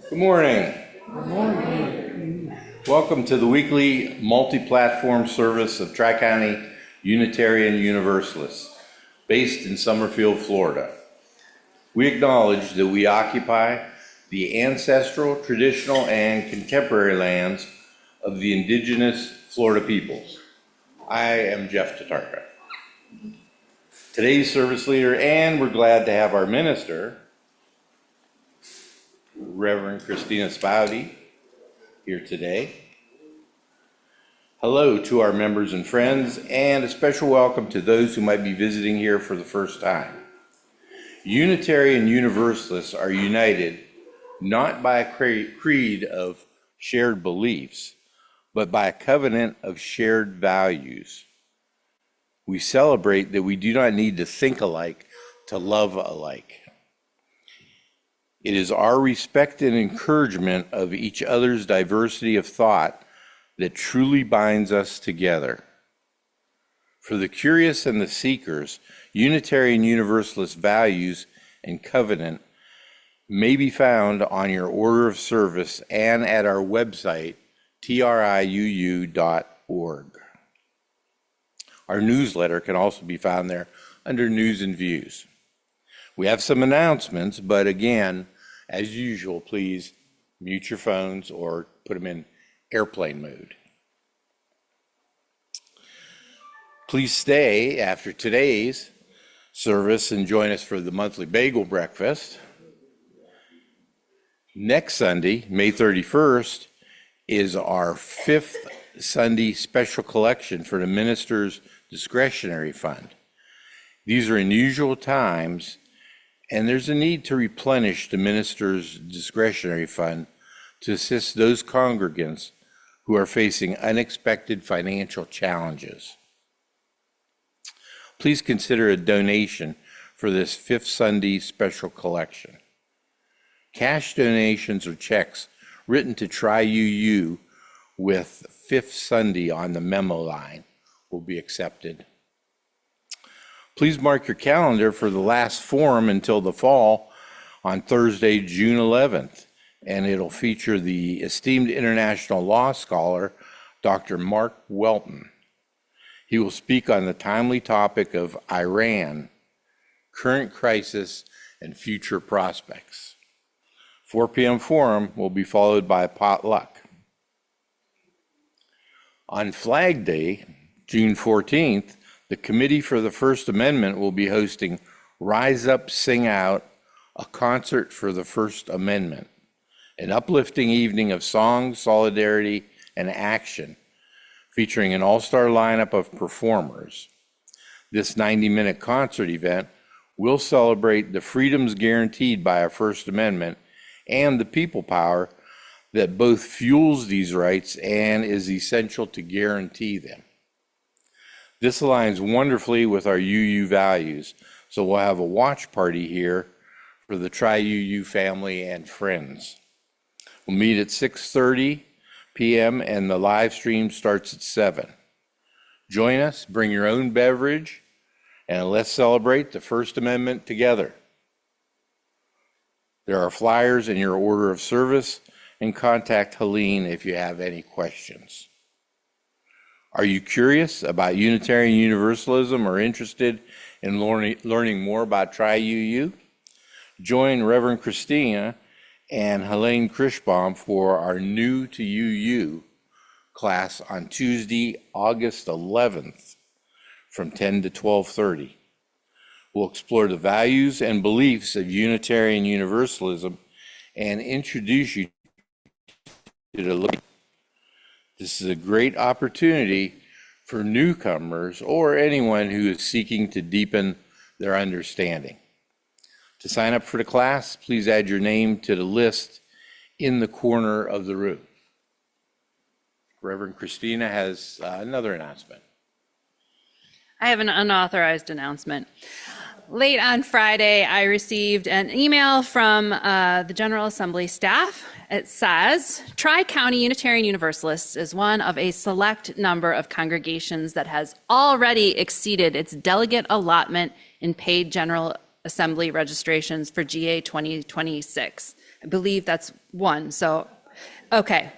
Good morning. Good morning. Welcome to the weekly multi-platform service of Tri-County Unitarian Universalists, based in Summerfield, Florida. We acknowledge that we occupy the ancestral, traditional, and contemporary lands of the indigenous Florida peoples. I am Jeff Tatarka, today's service leader, and we're glad to have our minister, Reverend Kristina Spaude, here today. Hello to our members and friends, and a special welcome to those who might be visiting here for the first time. Unitarian Universalists are united not by a creed of shared beliefs, but by a covenant of shared values. We celebrate that we do not need to think alike to love alike. It is our respect and encouragement of each other's diversity of thought that truly binds us together. For the curious and the seekers, Unitarian Universalist values and covenant may be found on your order of service and at our website, triuu.org. Our newsletter can also be found there under News and Views. We have some announcements, but again, as usual, please mute your phones or put them in airplane mode. Please stay after today's service and join us for the monthly bagel breakfast. Next Sunday, May 31st, is our 5th Sunday special collection for the Minister's Discretionary Fund. These are unusual times, and there's a need to replenish the minister's discretionary fund to assist those congregants who are facing unexpected financial challenges. Please consider a donation for this 5th Sunday special collection. Cash donations or checks written to Tri-UU with 5th Sunday on the memo line will be accepted. Please mark your calendar for the last forum until the fall on Thursday, June 11th, and it'll feature the esteemed international law scholar, Dr. Mark Welton. He will speak on the timely topic of Iran, current crisis, and future prospects. 4 p.m. forum will be followed by potluck. On Flag Day, June 14th, the Committee for the First Amendment will be hosting Rise Up, Sing Out, a concert for the First Amendment, an uplifting evening of song, solidarity, and action, featuring an all-star lineup of performers. This 90-minute concert event will celebrate the freedoms guaranteed by our First Amendment and the people power that both fuels these rights and is essential to guarantee them. This aligns wonderfully with our UU values, so we'll have a watch party here for the Tri-UU family and friends. We'll meet at 6:30 p.m. and the live stream starts at 7. Join us, bring your own beverage, and let's celebrate the First Amendment together. There are flyers in your order of service, and contact Helene if you have any questions. Are you curious about Unitarian Universalism or interested in learning more about Tri-UU? Join Reverend Kristina and Helene Krischbaum for our New to UU class on Tuesday, August 11th from 10 to 12:30. We'll explore the values and beliefs of Unitarian Universalism and introduce you to the This is a great opportunity for newcomers or anyone who is seeking to deepen their understanding. To sign up for the class, please add your name to the list in the corner of the room. Reverend Kristina has another announcement. I have an unauthorized announcement. Late on Friday, I received an email from the General Assembly staff. It says, Tri-County Unitarian Universalists is one of a select number of congregations that has already exceeded its delegate allotment in paid General Assembly registrations for GA 2026. I believe that's one. So, okay.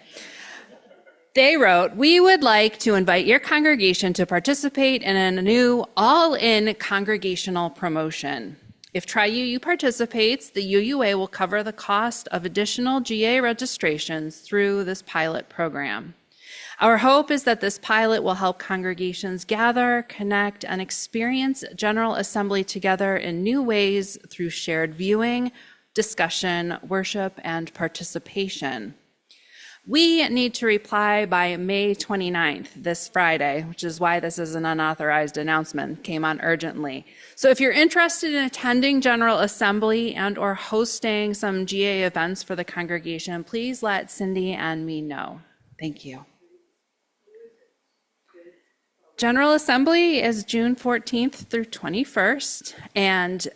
They wrote, "We would like to invite your congregation to participate in a new all-in congregational promotion. If Tri-UU participates, the UUA will cover the cost of additional GA registrations through this pilot program. Our hope is that this pilot will help congregations gather, connect, and experience General Assembly together in new ways through shared viewing, discussion, worship, and participation. We need to reply by May 29th, this Friday, which is why this is an unauthorized announcement, came on urgently. So if you're interested in attending General Assembly and or hosting some GA events for the congregation, please let Cindy and me know. Thank you. General Assembly is June 14th through 21st, and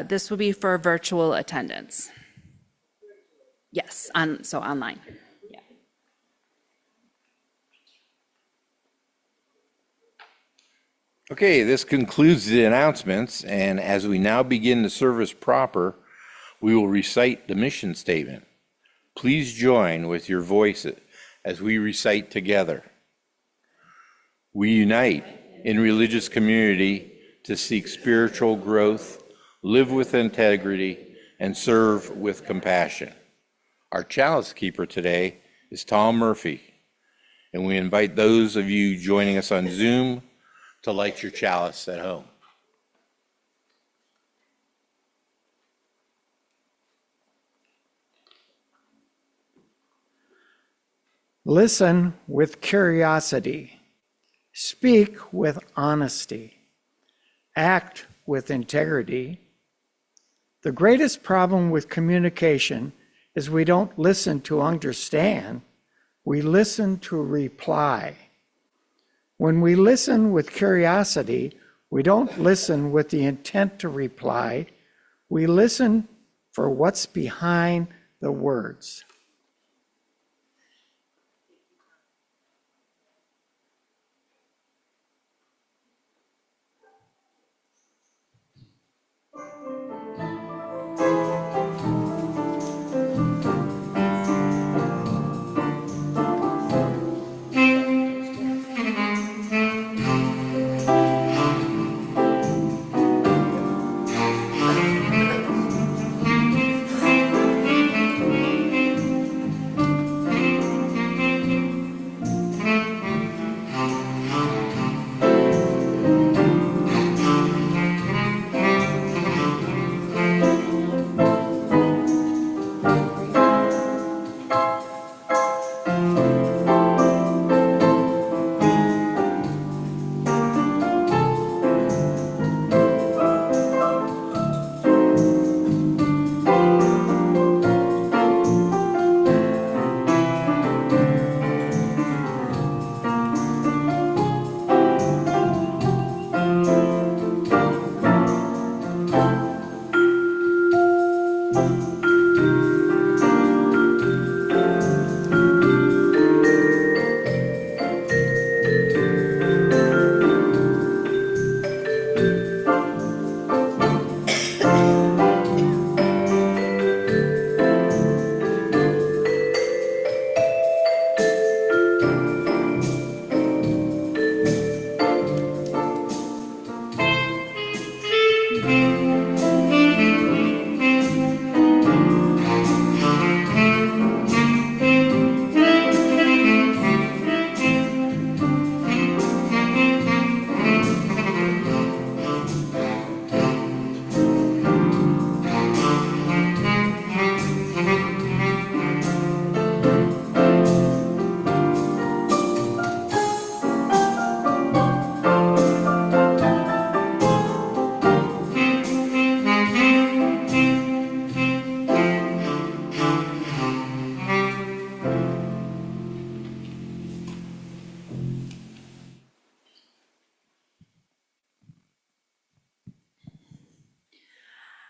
this will be for virtual attendance. Yes, so online. Yeah. Okay, this concludes the announcements, and as we now begin the service proper, we will recite the mission statement. Please join with your voice as we recite together. We unite in religious community to seek spiritual growth, live with integrity, and serve with compassion. Our chalice keeper today is Tom Murphy, and we invite those of you joining us on Zoom to light your chalice at home. Listen with curiosity. Speak with honesty. Act with integrity. The greatest problem with communication is we don't listen to understand, we listen to reply. When we listen with curiosity, we don't listen with the intent to reply, we listen for what's behind the words.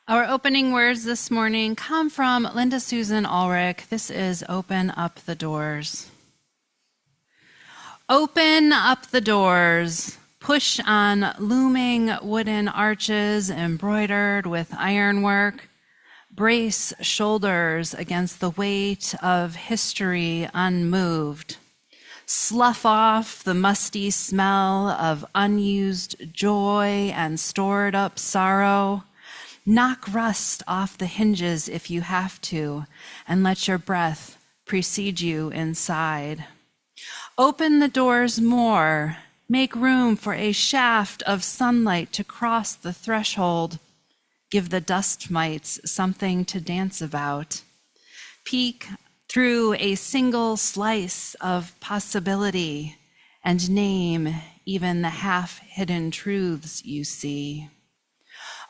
Our opening words this morning come from Linda Susan Ulrich. This is Open Up the Doors. Open up the doors. Push on looming wooden arches embroidered with ironwork. Brace shoulders against the weight of history unmoved. Slough off the musty smell of unused joy and stored up sorrow. Knock rust off the hinges if you have to, and let your breath precede you inside. Open the doors more. Make room for a shaft of sunlight to cross the threshold. Give the dust mites something to dance about. Peek through a single slice of possibility and name even the half-hidden truths you see.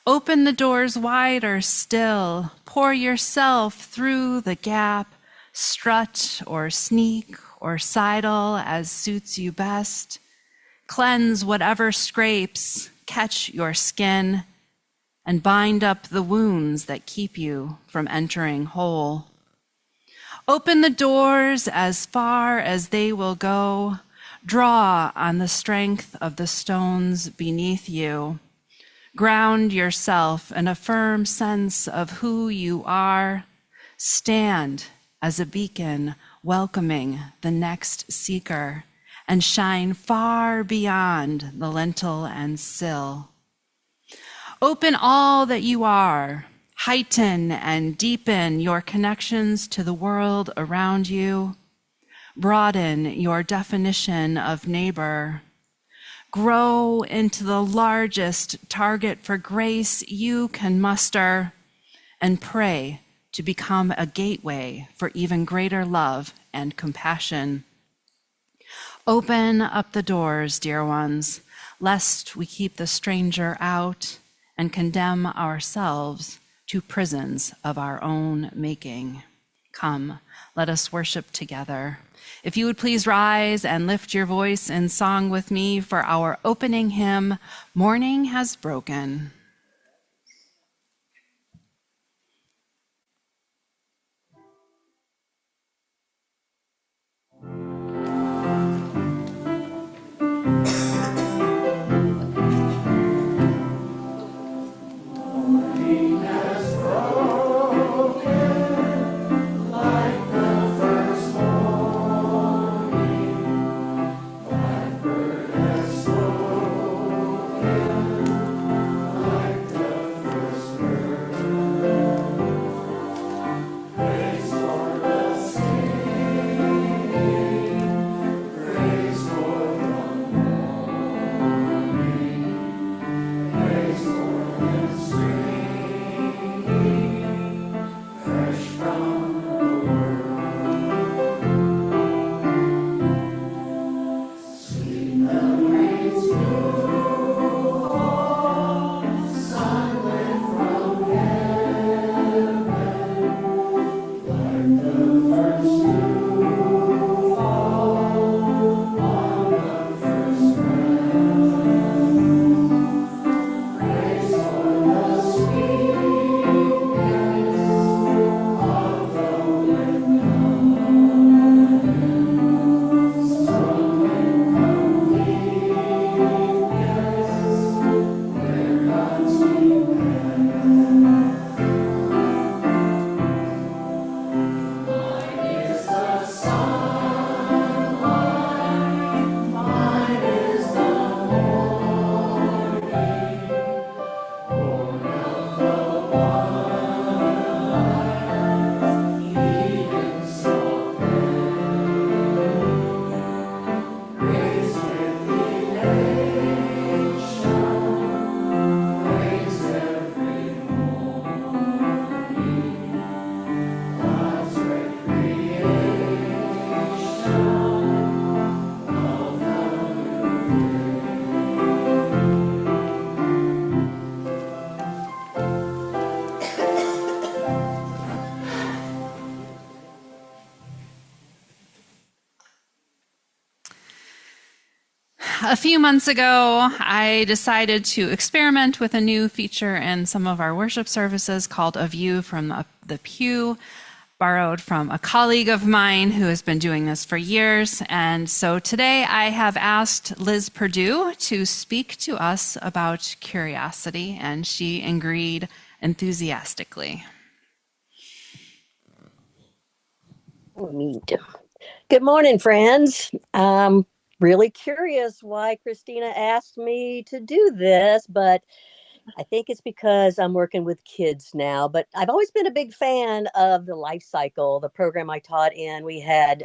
Open the doors wider still. Pour yourself through the gap. Strut or sneak or sidle as suits you best. Cleanse whatever scrapes catch your skin and bind up the wounds that keep you from entering whole. Open the doors as far as they will go. Draw on the strength of the stones beneath you. Ground yourself in a firm sense of who you are. Stand as a beacon welcoming the next seeker, and shine far beyond the lintel and sill. Open all that you are. Heighten and deepen your connections to the world around you. Broaden your definition of neighbor. Grow into the largest target for grace you can muster, and pray to become a gateway for even greater love and compassion. Open up the doors, dear ones, lest we keep the stranger out and condemn ourselves to prisons of our own making. Come, let us worship together. If you would please rise and lift your voice in song with me for our opening hymn, Morning Has Broken. A few months ago, I decided to experiment with a new feature in some of our worship services called A View from the Pew, borrowed from a colleague of mine who has been doing this for years. And so today I have asked Liz Perdue to speak to us about curiosity, and she agreed enthusiastically. Neat. Good morning, friends. Really curious why Kristina asked me to do this, but I think it's because I'm working with kids now. But I've always been a big fan of the life cycle, the program I taught in. We had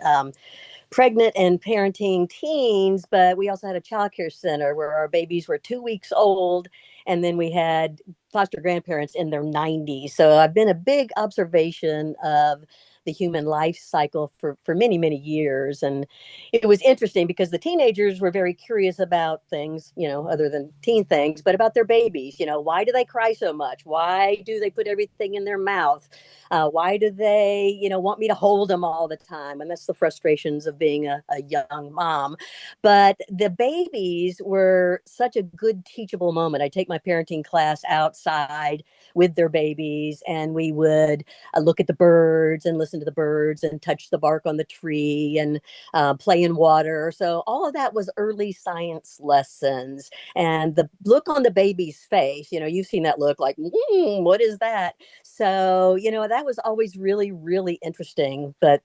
pregnant and parenting teens, but we also had a childcare center where our babies were 2 weeks old. And then we had foster grandparents in their 90s. So I've been a big observation of the human life cycle for many, many years. And it was interesting because the teenagers were very curious about things, other than teen things, but about their babies. Why do they cry so much? Why do they put everything in their mouth? Why do they, want me to hold them all the time? And that's the frustrations of being a young mom. But the babies were such a good teachable moment. I take my parenting class outside with their babies, and we would look at the birds and listen to the birds and touch the bark on the tree and play in water. So all of that was early science lessons. And the look on the baby's face, you've seen that look like, what is that? So, that was always really, really interesting. But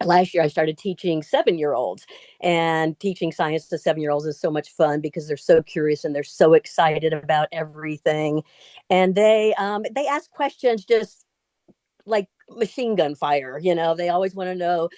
last year I started teaching 7-year-olds, and teaching science to 7-year-olds is so much fun because they're so curious and they're so excited about everything. And they ask questions just like machine gun fire. They always want to know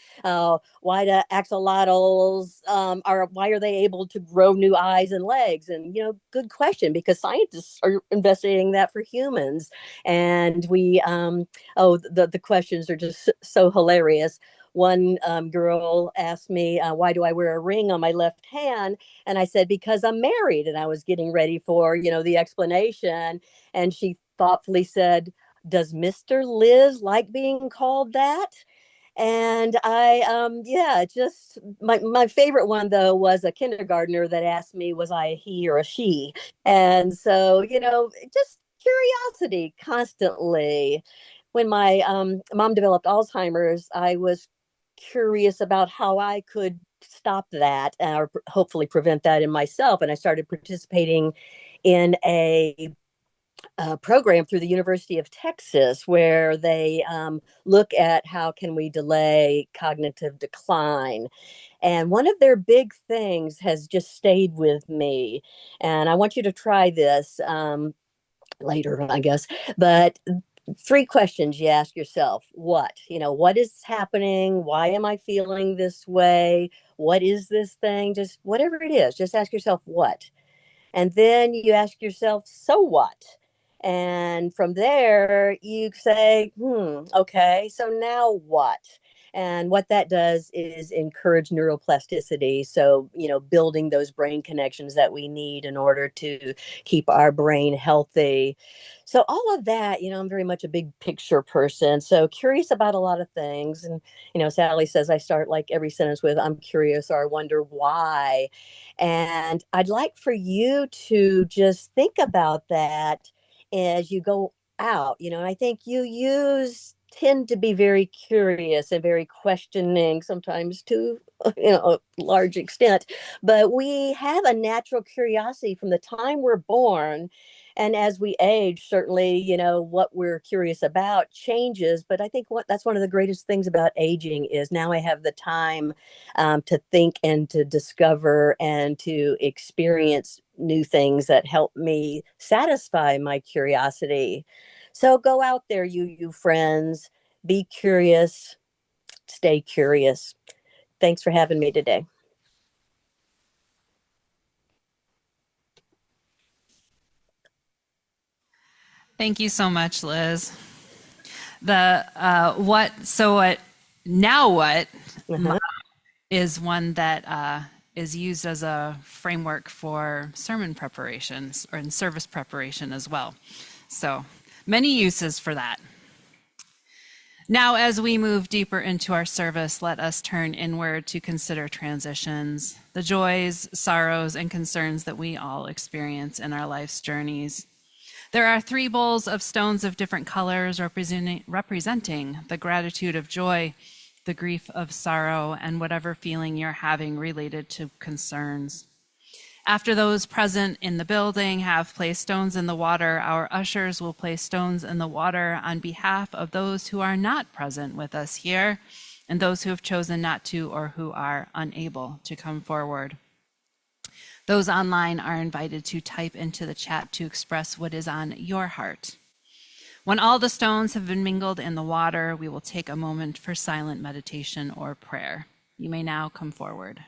why the axolotls are why are they able to grow new eyes and legs? And good question, because scientists are investigating that for humans. And the questions are just so hilarious. One girl asked me, why do I wear a ring on my left hand? And I said, because I'm married. And I was getting ready for the explanation, and she thoughtfully said, does Mr. Liz like being called that? And yeah, just my favorite one though was a kindergartner that asked me, was I a he or a she? And so, just curiosity constantly. When my mom developed Alzheimer's, I was curious about how I could stop that, or hopefully prevent that in myself. And I started participating in a program through the University of Texas where they look at how can we delay cognitive decline. And one of their big things has just stayed with me. And I want you to try this later, I guess. But 3 questions you ask yourself: what is happening? Why am I feeling this way? What is this thing? Just whatever it is, just ask yourself what. And then you ask yourself, so what? And from there, you say, okay, so now what? And what that does is encourage neuroplasticity. So, building those brain connections that we need in order to keep our brain healthy. So, all of that, I'm very much a big picture person. So, curious about a lot of things. And, Sally says I start like every sentence with, I'm curious, or I wonder why. And I'd like for you to just think about that as you go out, and I think tend to be very curious and very questioning, sometimes to a large extent, but we have a natural curiosity from the time we're born. And as we age, certainly, what we're curious about changes. But I think that's one of the greatest things about aging is now I have the time to think and to discover and to experience new things that help me satisfy my curiosity. So go out there, you friends, be curious, stay curious. Thanks for having me today. Thank you so much, Liz. The now what Uh-huh. is one that is used as a framework for sermon preparations or in service preparation as well. So many uses for that. Now, as we move deeper into our service, let us turn inward to consider transitions, the joys, sorrows, and concerns that we all experience in our life's journeys. There are 3 bowls of stones of different colors representing the gratitude of joy, the grief of sorrow, and whatever feeling you're having related to concerns. After those present in the building have placed stones in the water, our ushers will place stones in the water on behalf of those who are not present with us here and those who have chosen not to or who are unable to come forward. Those online are invited to type into the chat to express what is on your heart. When all the stones have been mingled in the water, we will take a moment for silent meditation or prayer. You may now come forward.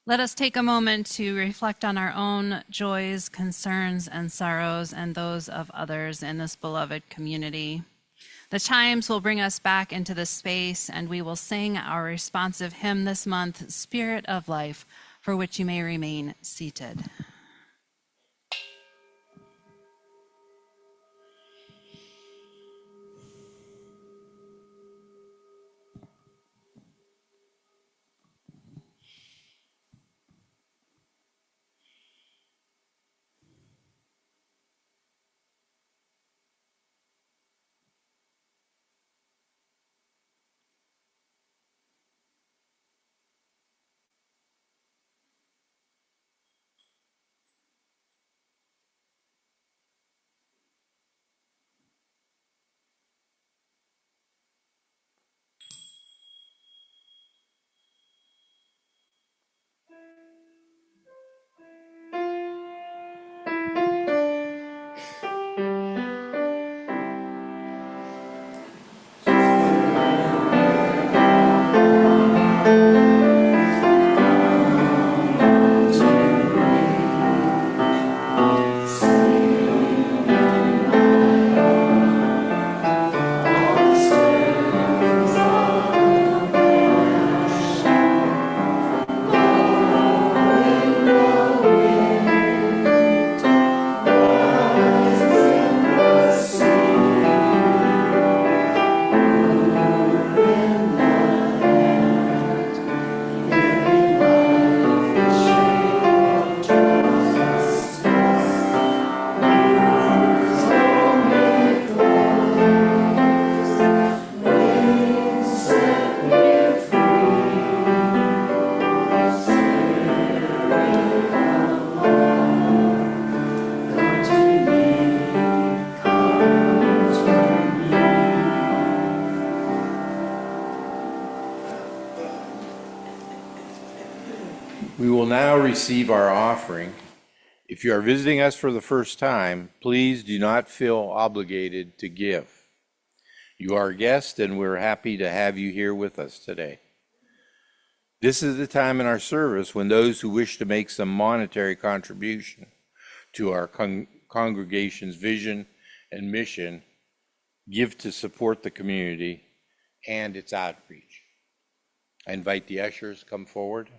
Let us take a moment to reflect on our own joys, concerns, and sorrows, and those of others in this beloved community. The chimes will bring us back into this space, and we will sing our responsive hymn this month, Spirit of Life, for which you may remain seated. will now receive our offering. If you are visiting us for the first time, please do not feel obligated to give. You are a guest, and we're happy to have you here with us today. This is the time in our service when those who wish to make some monetary contribution to our congregation's vision and mission give to support the community and its outreach. I invite the ushers to come forward.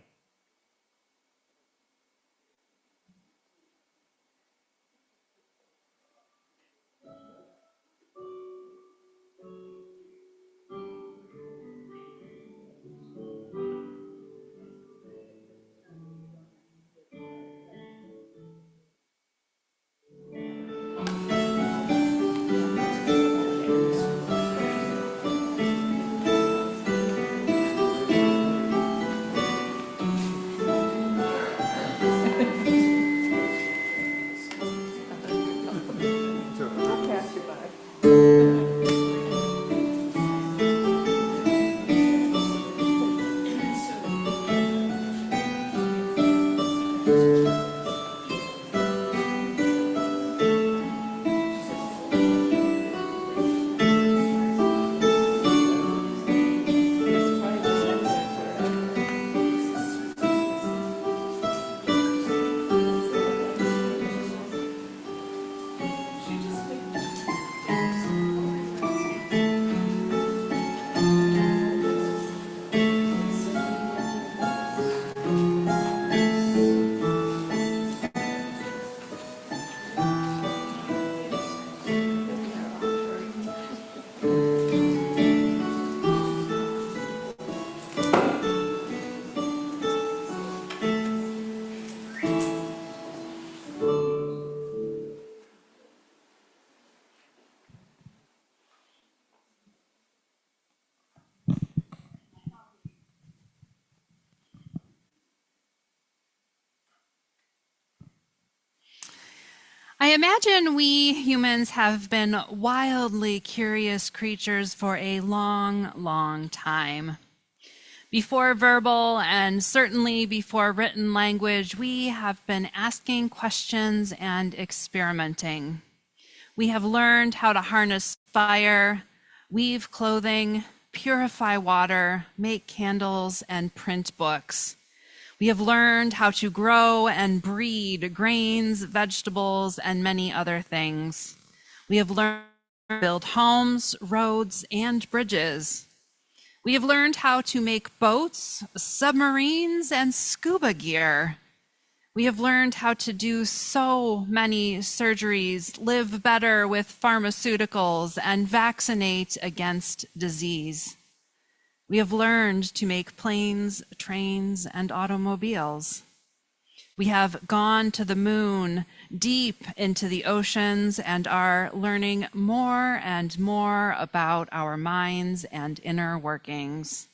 I imagine we humans have been wildly curious creatures for a long, long time. Before verbal and certainly before written language, we have been asking questions and experimenting. We have learned how to harness fire, weave clothing, purify water, make candles, and print books. We have learned how to grow and breed grains, vegetables, and many other things. We have learned to build homes, roads, and bridges. We have learned how to make boats, submarines, and scuba gear. We have learned how to do so many surgeries, live better with pharmaceuticals, and vaccinate against disease. We have learned to make planes, trains, and automobiles. We have gone to the moon, deep into the oceans, and are learning more and more about our minds and inner workings.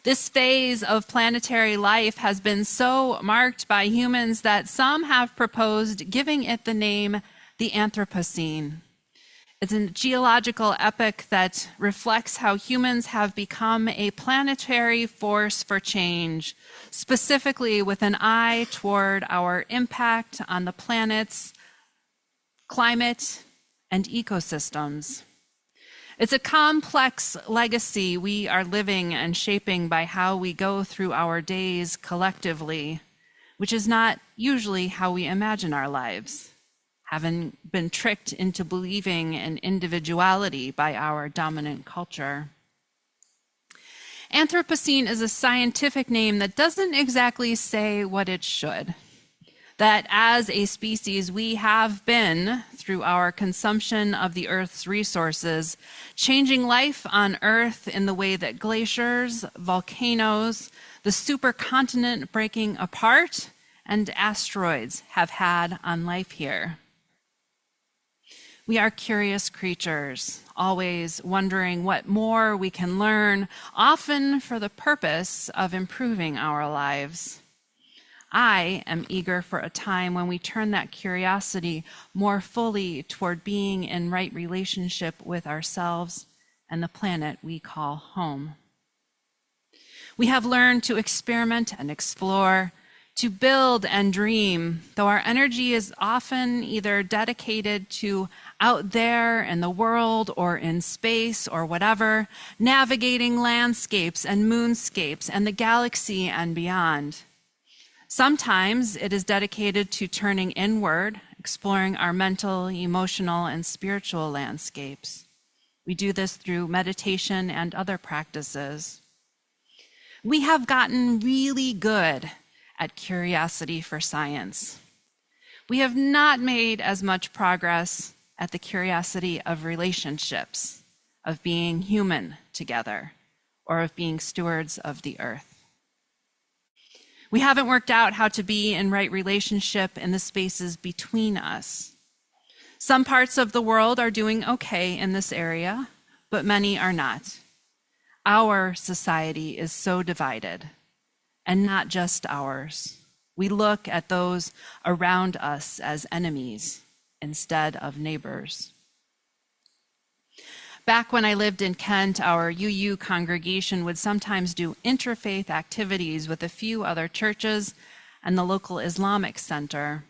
This phase of planetary life has been so marked by humans that some have proposed giving it the name the Anthropocene. It's a geological epoch that reflects how humans have become a planetary force for change, specifically with an eye toward our impact on the planet's climate and ecosystems. It's a complex legacy we are living and shaping by how we go through our days collectively, which is not usually how we imagine our lives, having been tricked into believing in individuality by our dominant culture. Anthropocene is a scientific name that doesn't exactly say what it should. That as a species, we have been, through our consumption of the Earth's resources, changing life on Earth in the way that glaciers, volcanoes, the supercontinent breaking apart, and asteroids have had on life here. We are curious creatures, always wondering what more we can learn, often for the purpose of improving our lives. I am eager for a time when we turn that curiosity more fully toward being in right relationship with ourselves and the planet we call home. We have learned to experiment and explore, to build and dream, though our energy is often either dedicated to out there in the world or in space or whatever, navigating landscapes and moonscapes and the galaxy and beyond. Sometimes it is dedicated to turning inward, exploring our mental, emotional, and spiritual landscapes. We do this through meditation and other practices. We have gotten really good at curiosity for science. We have not made as much progress at the curiosity of relationships, of being human together, or of being stewards of the earth. We haven't worked out how to be in right relationship in the spaces between us. Some parts of the world are doing okay in this area, but many are not. Our society is so divided, and not just ours. We look at those around us as enemies instead of neighbors. Back when I lived in Kent, our UU congregation would sometimes do interfaith activities with a few other churches and the local Islamic center.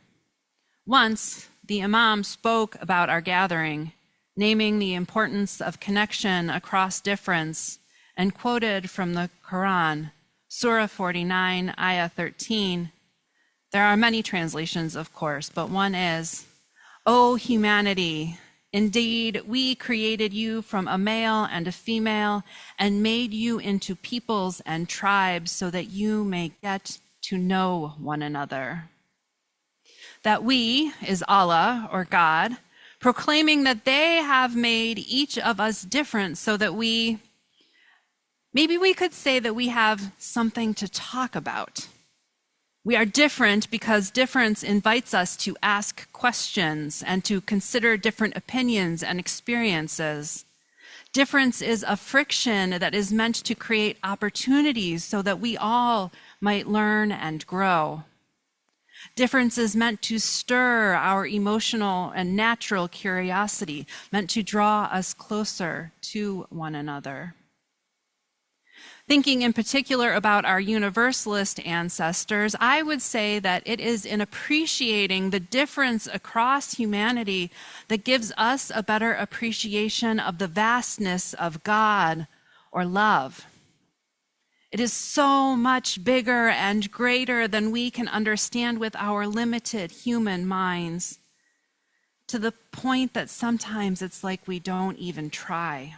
Once, the imam spoke about our gathering, naming the importance of connection across difference, and quoted from the Quran, Surah 49, Ayah 13. There are many translations, of course, but one is, "O humanity, indeed we created you from a male and a female and made you into peoples and tribes so that you may get to know one another." That we is Allah or God, proclaiming that they have made each of us different so that maybe we could say that we have something to talk about. We are different because difference invites us to ask questions and to consider different opinions and experiences. Difference is a friction that is meant to create opportunities so that we all might learn and grow. Difference is meant to stir our emotional and natural curiosity, meant to draw us closer to one another. Thinking in particular about our Universalist ancestors, I would say that it is in appreciating the difference across humanity that gives us a better appreciation of the vastness of God or love. It is so much bigger and greater than we can understand with our limited human minds, to the point that sometimes it's like we don't even try.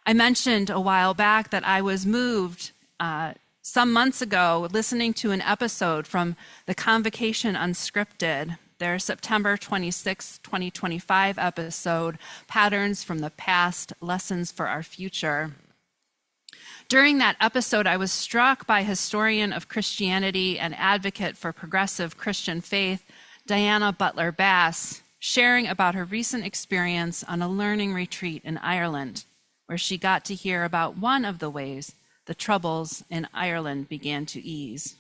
I mentioned a while back that I was moved some months ago listening to an episode from the Convocation Unscripted, their September 26, 2025 episode, Patterns from the Past, Lessons for Our Future. During that episode, I was struck by historian of Christianity and advocate for progressive Christian faith, Diana Butler Bass, sharing about her recent experience on a learning retreat in Ireland, where she got to hear about one of the ways the troubles in Ireland began to ease.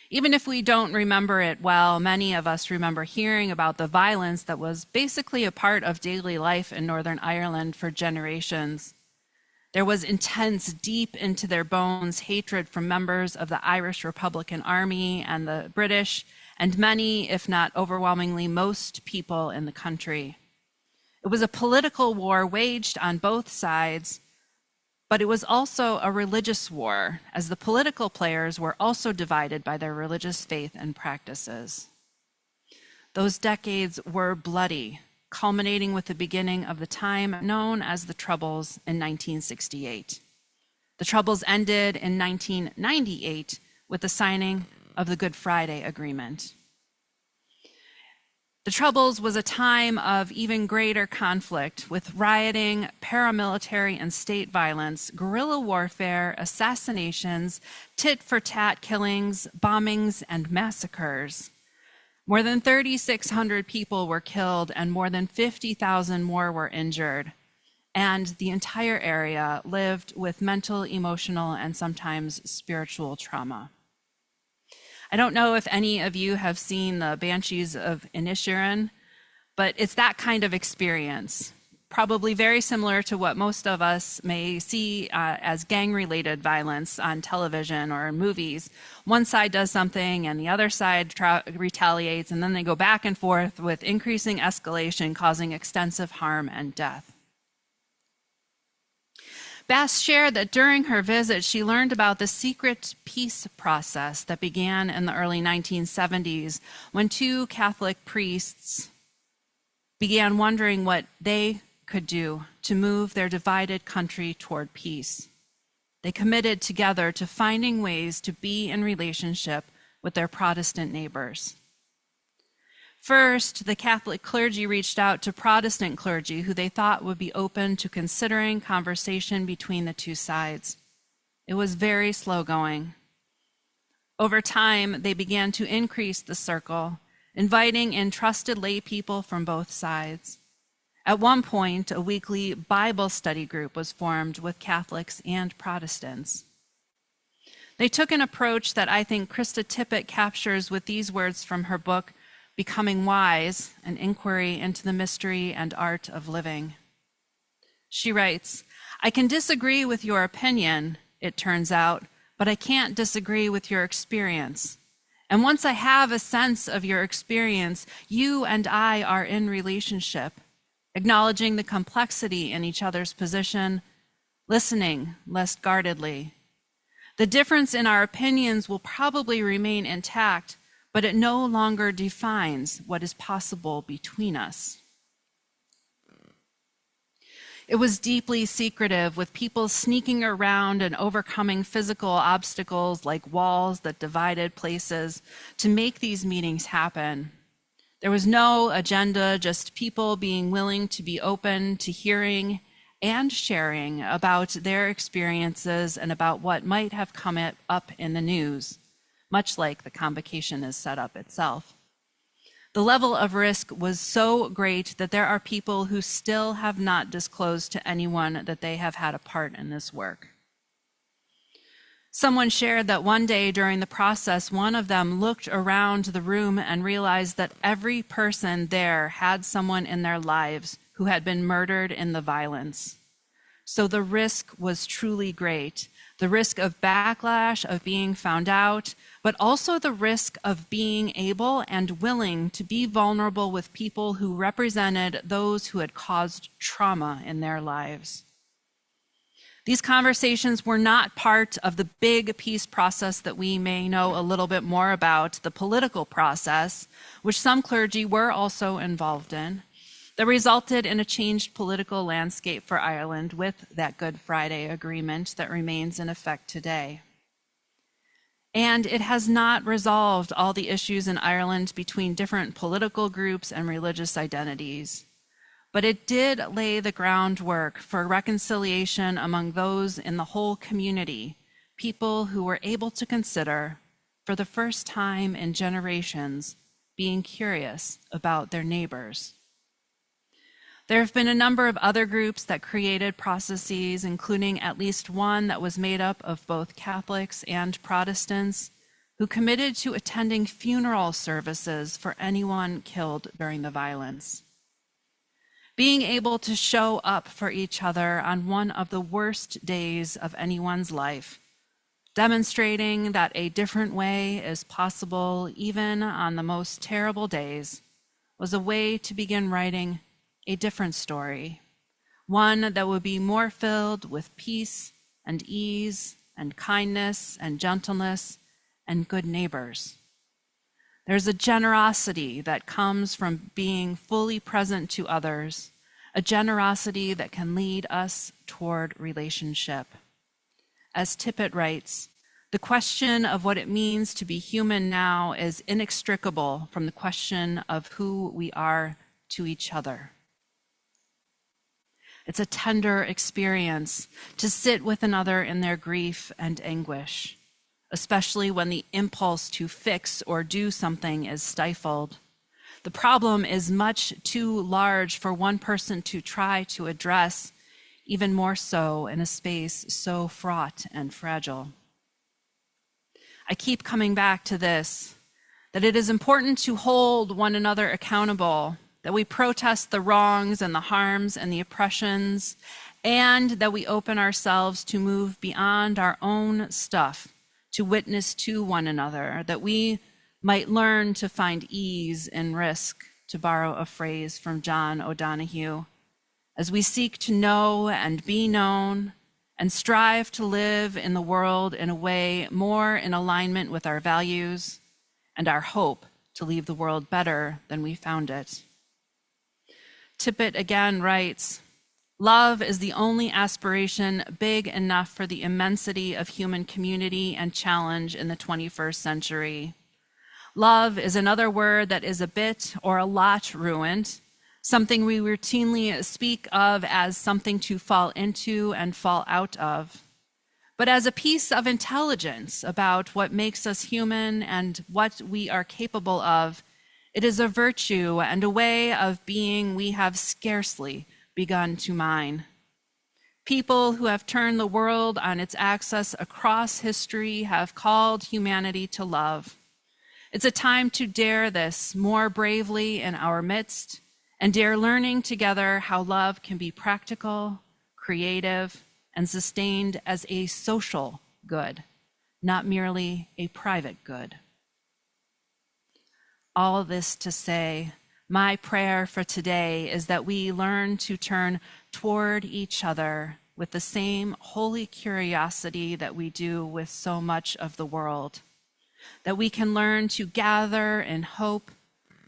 Even if we don't remember it well, many of us remember hearing about the violence that was basically a part of daily life in Northern Ireland for generations. There was intense, deep into their bones hatred from members of the Irish Republican Army and the British, and many, if not overwhelmingly most people in the country. It was a political war waged on both sides, but it was also a religious war, as the political players were also divided by their religious faith and practices. Those decades were bloody, culminating with the beginning of the time known as the Troubles in 1968. The Troubles ended in 1998 with the signing of the Good Friday Agreement. The Troubles was a time of even greater conflict, with rioting, paramilitary and state violence, guerrilla warfare, assassinations, tit-for-tat killings, bombings, and massacres. More than 3,600 people were killed and more than 50,000 more were injured. And the entire area lived with mental, emotional, and sometimes spiritual trauma. I don't know if any of you have seen the Banshees of Inisherin, but it's that kind of experience. probably very similar to what most of us may see as gang-related violence on television or in movies. One side does something and the other side retaliates, and then they go back and forth with increasing escalation, causing extensive harm and death. Bass shared that during her visit, she learned about the secret peace process that began in the early 1970s when two Catholic priests began wondering what they could do to move their divided country toward peace. They committed together to finding ways to be in relationship with their Protestant neighbors. First, the Catholic clergy reached out to Protestant clergy who they thought would be open to considering conversation between the two sides. It was very slow going. Over time, they began to increase the circle, inviting in trusted lay people from both sides. At one point, a weekly Bible study group was formed with Catholics and Protestants. They took an approach that I think Krista Tippett captures with these words from her book, Becoming Wise, an inquiry into the mystery and art of living. She writes, "I can disagree with your opinion, it turns out, but I can't disagree with your experience. And once I have a sense of your experience, you and I are in relationship, acknowledging the complexity in each other's position, listening less guardedly. The difference in our opinions will probably remain intact, but it no longer defines what is possible between us." It was deeply secretive, with people sneaking around and overcoming physical obstacles like walls that divided places to make these meetings happen. There was no agenda, just people being willing to be open to hearing and sharing about their experiences and about what might have come up in the news, much like the convocation is set up itself. The level of risk was so great that there are people who still have not disclosed to anyone that they have had a part in this work. Someone shared that one day during the process, one of them looked around the room and realized that every person there had someone in their lives who had been murdered in the violence. So the risk was truly great. The risk of backlash, of being found out, but also the risk of being able and willing to be vulnerable with people who represented those who had caused trauma in their lives. These conversations were not part of the big peace process that we may know a little bit more about, the political process, which some clergy were also involved in, that resulted in a changed political landscape for Ireland with that Good Friday Agreement that remains in effect today. And it has not resolved all the issues in Ireland between different political groups and religious identities. But it did lay the groundwork for reconciliation among those in the whole community, people who were able to consider, for the first time in generations, being curious about their neighbors. There have been a number of other groups that created processes, including at least one that was made up of both Catholics and Protestants, who committed to attending funeral services for anyone killed during the violence. Being able to show up for each other on one of the worst days of anyone's life, demonstrating that a different way is possible even on the most terrible days, was a way to begin writing a different story, one that would be more filled with peace and ease and kindness and gentleness and good neighbors. There's a generosity that comes from being fully present to others, a generosity that can lead us toward relationship. As Tippett writes, the question of what it means to be human now is inextricable from the question of who we are to each other. It's a tender experience to sit with another in their grief and anguish, especially when the impulse to fix or do something is stifled. The problem is much too large for one person to try to address, even more so in a space so fraught and fragile. I keep coming back to this, that it is important to hold one another accountable, that we protest the wrongs and the harms and the oppressions, and that we open ourselves to move beyond our own stuff, to witness to one another, that we might learn to find ease in risk, to borrow a phrase from John O'Donohue, as we seek to know and be known and strive to live in the world in a way more in alignment with our values and our hope to leave the world better than we found it. Tippett again writes, "Love is the only aspiration big enough for the immensity of human community and challenge in the 21st century. Love is another word that is a bit or a lot ruined, something we routinely speak of as something to fall into and fall out of, but as a piece of intelligence about what makes us human and what we are capable of. It is a virtue and a way of being we have scarcely begun to mine. People who have turned the world on its axis across history have called humanity to love. It's a time to dare this more bravely in our midst and dare learning together how love can be practical, creative, and sustained as a social good, not merely a private good. All this to say, my prayer for today is that we learn to turn toward each other with the same holy curiosity that we do with so much of the world, that we can learn to gather in hope,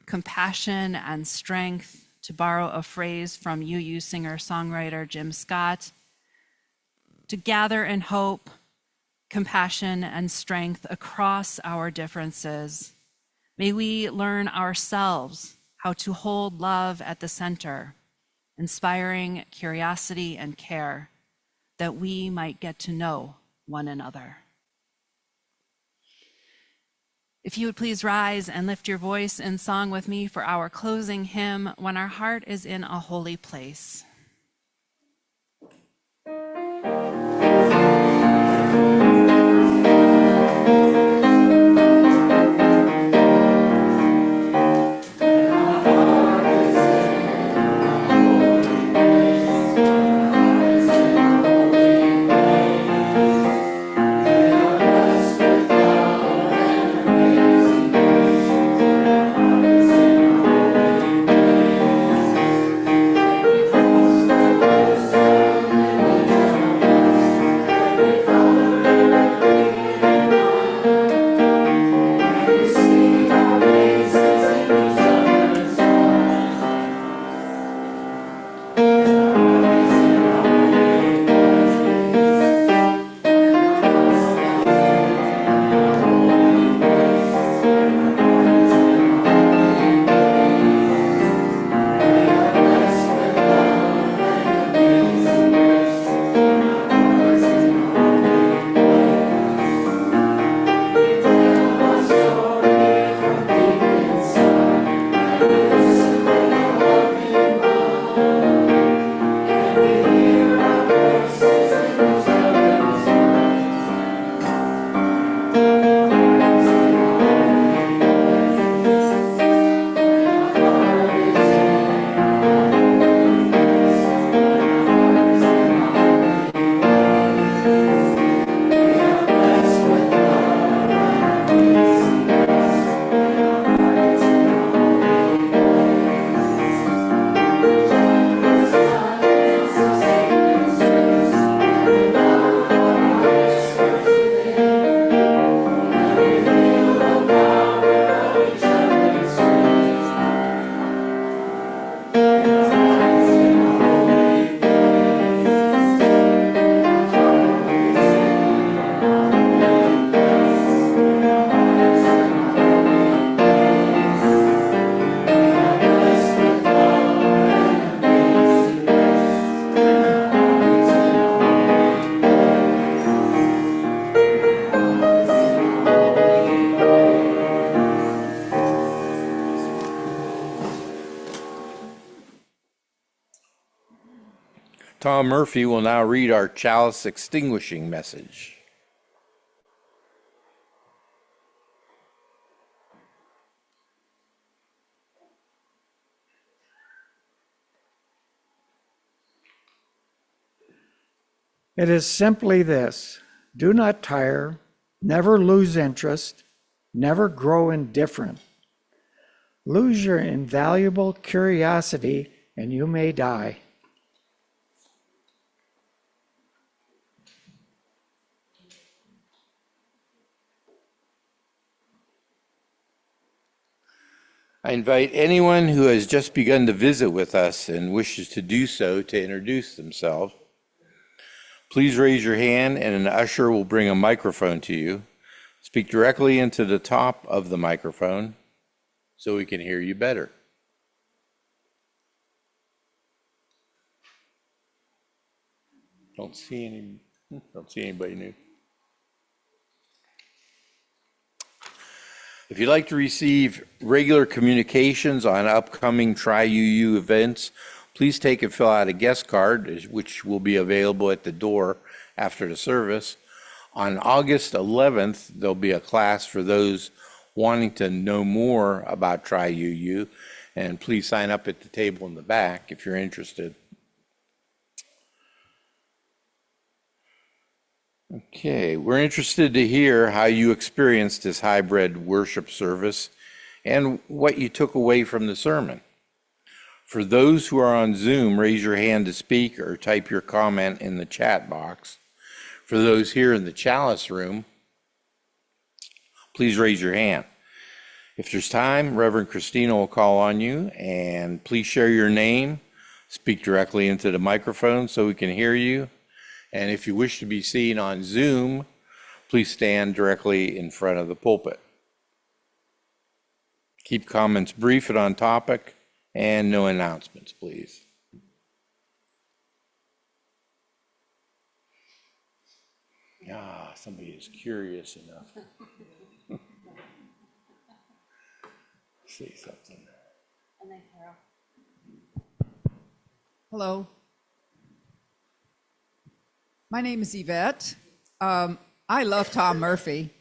compassion, and strength, to borrow a phrase from UU singer-songwriter Jim Scott, to gather in hope, compassion, and strength across our differences. May we learn ourselves how to hold love at the center, inspiring curiosity and care, that we might get to know one another. If you would please rise and lift your voice in song with me for our closing hymn, When Our Heart is in a Holy Place. Tom Murphy will now read our chalice extinguishing message. It is simply this: do not tire, never lose interest, never grow indifferent. Lose your invaluable curiosity and you may die. I invite anyone who has just begun to visit with us and wishes to do so to introduce themselves. Please raise your hand and an usher will bring a microphone to you. Speak directly into the top of the microphone so we can hear you better. Don't see anybody new. If you'd like to receive regular communications on upcoming Try UU events, please take and fill out a guest card, which will be available at the door after the service. On August 11th, there'll be a class for those wanting to know more about Try UU, and please sign up at the table in the back if you're interested. Okay, we're interested to hear how you experienced this hybrid worship service and what you took away from the sermon. For those who are on Zoom, raise your hand to speak or type your comment in the chat box. For those here in the Chalice room, please raise your hand. If there's time, Reverend Kristina will call on you, and please share your name, speak directly into the microphone so we can hear you. And if you wish to be seen on Zoom, please stand directly in front of the pulpit. Keep comments brief and on topic, and no announcements, please. Somebody is curious enough to say something. And then Carol. Hello. My name is Yvette. I love Tom Murphy.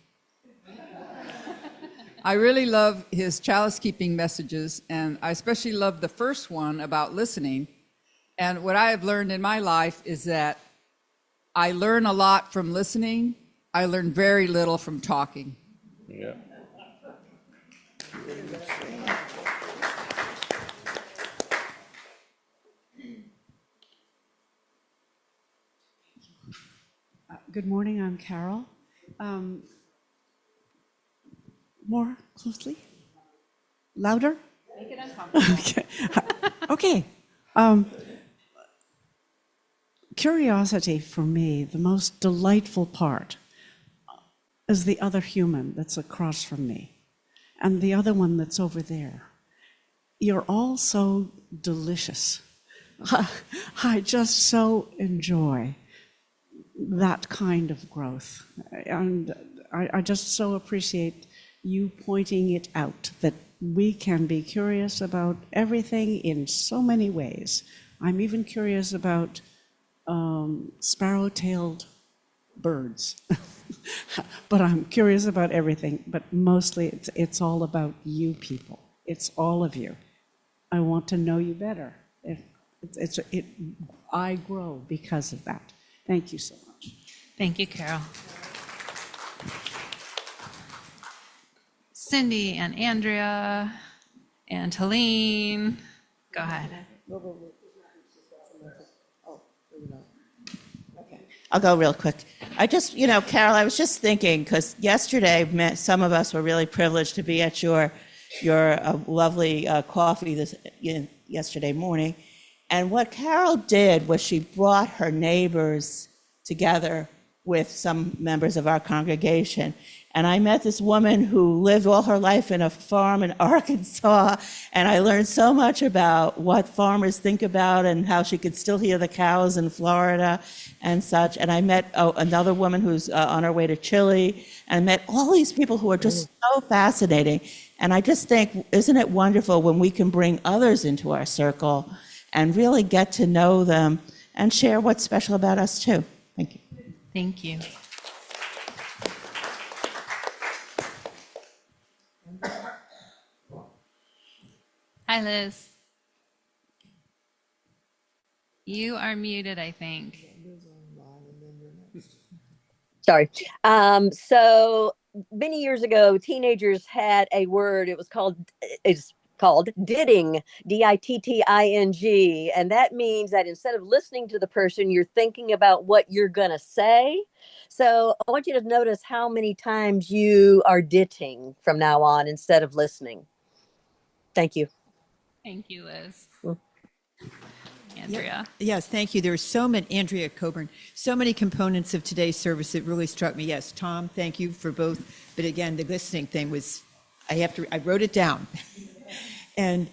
I really love his chalice keeping messages, and I especially love the first one about listening. And what I have learned in my life is that I learn a lot from listening. I learn very little from talking. Yeah. Good morning, I'm Carol. More closely? Louder? Make it uncomfortable. Okay. Curiosity for me, the most delightful part, is the other human that's across from me and the other one that's over there. You're all so delicious. I just so enjoy that kind of growth. And I just so appreciate you pointing it out, that we can be curious about everything in so many ways. I'm even curious about sparrow-tailed birds. But I'm curious about everything, but mostly it's all about you people. It's all of you. I want to know you better. I grow because of that. Thank you so much. Thank you, Carol. Cindy and Andrea and Helene, go ahead. I'll go real quick. I just, Carol, I was just thinking, because yesterday, some of us were really privileged to be at your lovely coffee yesterday morning. And what Carol did was she brought her neighbors together with some members of our congregation. And I met this woman who lived all her life in a farm in Arkansas, and I learned so much about what farmers think about and how she could still hear the cows in Florida and such. And I met another woman who's on her way to Chile, and I met all these people who are just so fascinating. And I just think, isn't it wonderful when we can bring others into our circle and really get to know them and share what's special about us too? Thank you. Thank you. Hi, Liz. You are muted, I think. Sorry. So many years ago, teenagers had a word. It's called ditting, ditting, and that means that instead of listening to the person, you're thinking about what you're gonna say. So I want you to notice how many times you are ditting from now on instead of listening. Thank you. Thank you, Liz. Mm. Andrea. Yes, thank you. There are so many, Andrea Coburn, so many components of today's service that really struck me. Yes, Tom, thank you for both. But again, the listening thing was, I wrote it down. and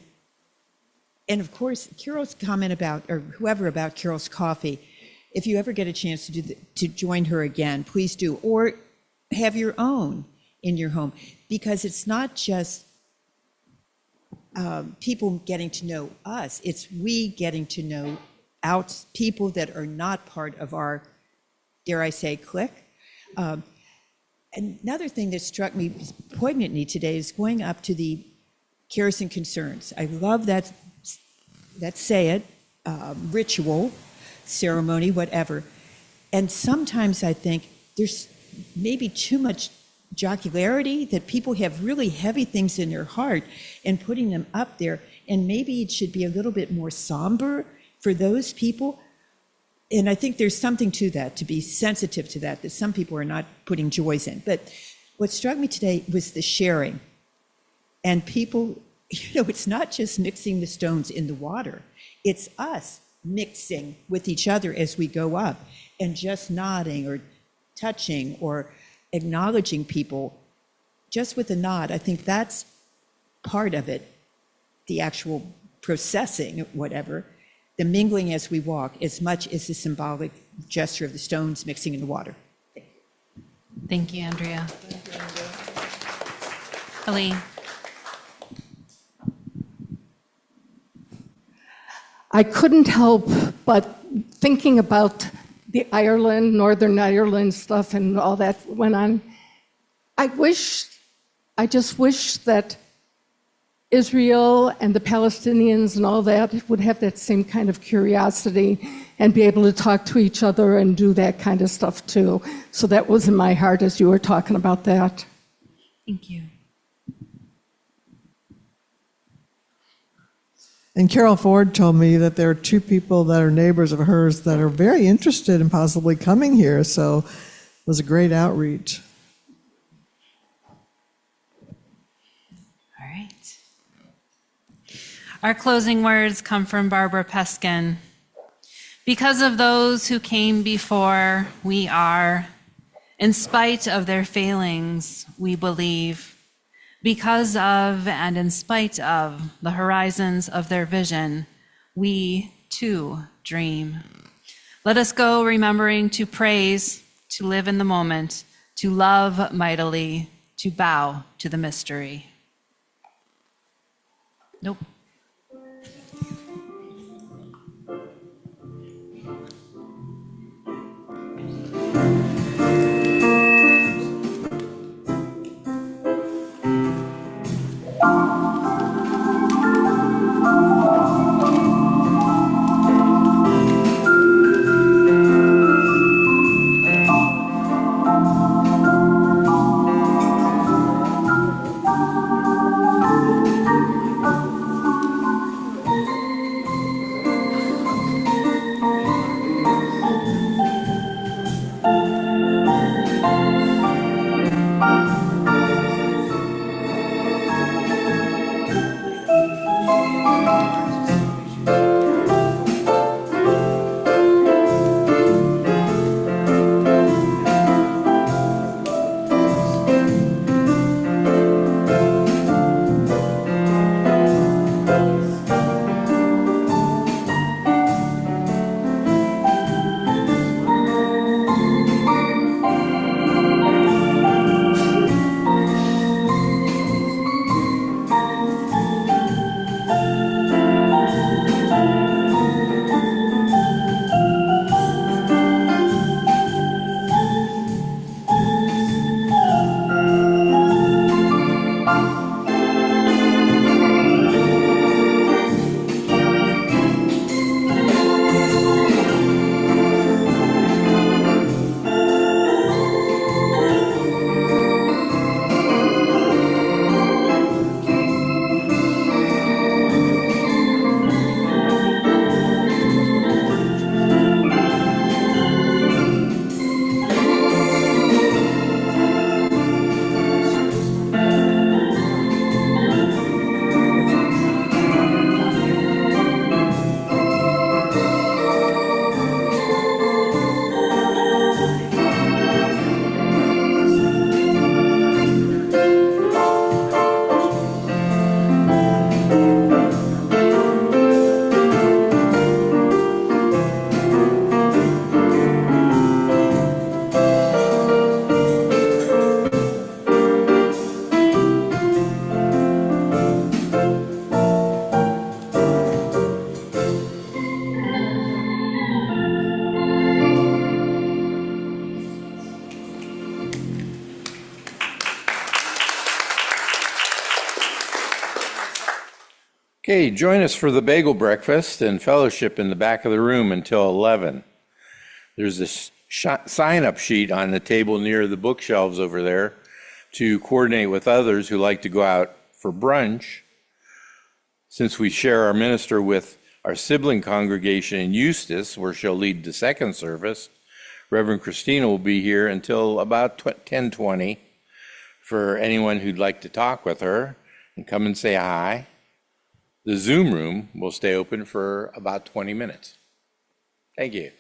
of course, Carol's comment about, or whoever about Carol's coffee, if you ever get a chance to join her again, please do, or have your own in your home, because it's not just people getting to know us, it's we getting to know out people that are not part of our, dare I say, clique. Another thing that struck me poignantly today is going up to the cares and concerns. I love that say it, ritual, ceremony, whatever. And sometimes I think there's maybe too much jocularity, that people have really heavy things in their heart, and putting them up there. And maybe it should be a little bit more somber for those people. And I think there's something to that, to be sensitive to that some people are not putting joys in. But what struck me today was the sharing. And people, it's not just mixing the stones in the water. It's us mixing with each other as we go up, and just nodding or touching or acknowledging people just with a nod. I think that's part of it, the actual processing, whatever, the mingling as we walk, as much as the symbolic gesture of the stones mixing in the water. Thank you, Andrea. Helene. I couldn't help but thinking about the Ireland, Northern Ireland stuff and all that went on. I just wish that Israel and the Palestinians and all that would have that same kind of curiosity and be able to talk to each other and do that kind of stuff too. So that was in my heart as you were talking about that. Thank you. And Carol Ford told me that there are two people that are neighbors of hers that are very interested in possibly coming here. So it was a great outreach. All right. Our closing words come from Barbara Peskin. Because of those who came before, we are. In spite of their failings, we believe. Because of and in spite of the horizons of their vision, we too dream. Let us go remembering to praise, to live in the moment, to love mightily, to bow to the mystery. Nope. Okay, join us for the bagel breakfast and fellowship in the back of the room until 11. There's a sign-up sheet on the table near the bookshelves over there to coordinate with others who like to go out for brunch. Since we share our minister with our sibling congregation in Eustis, where she'll lead the second service, Reverend Kristina will be here until about 10:20 for anyone who'd like to talk with her and come and say hi. The Zoom room will stay open for about 20 minutes. Thank you.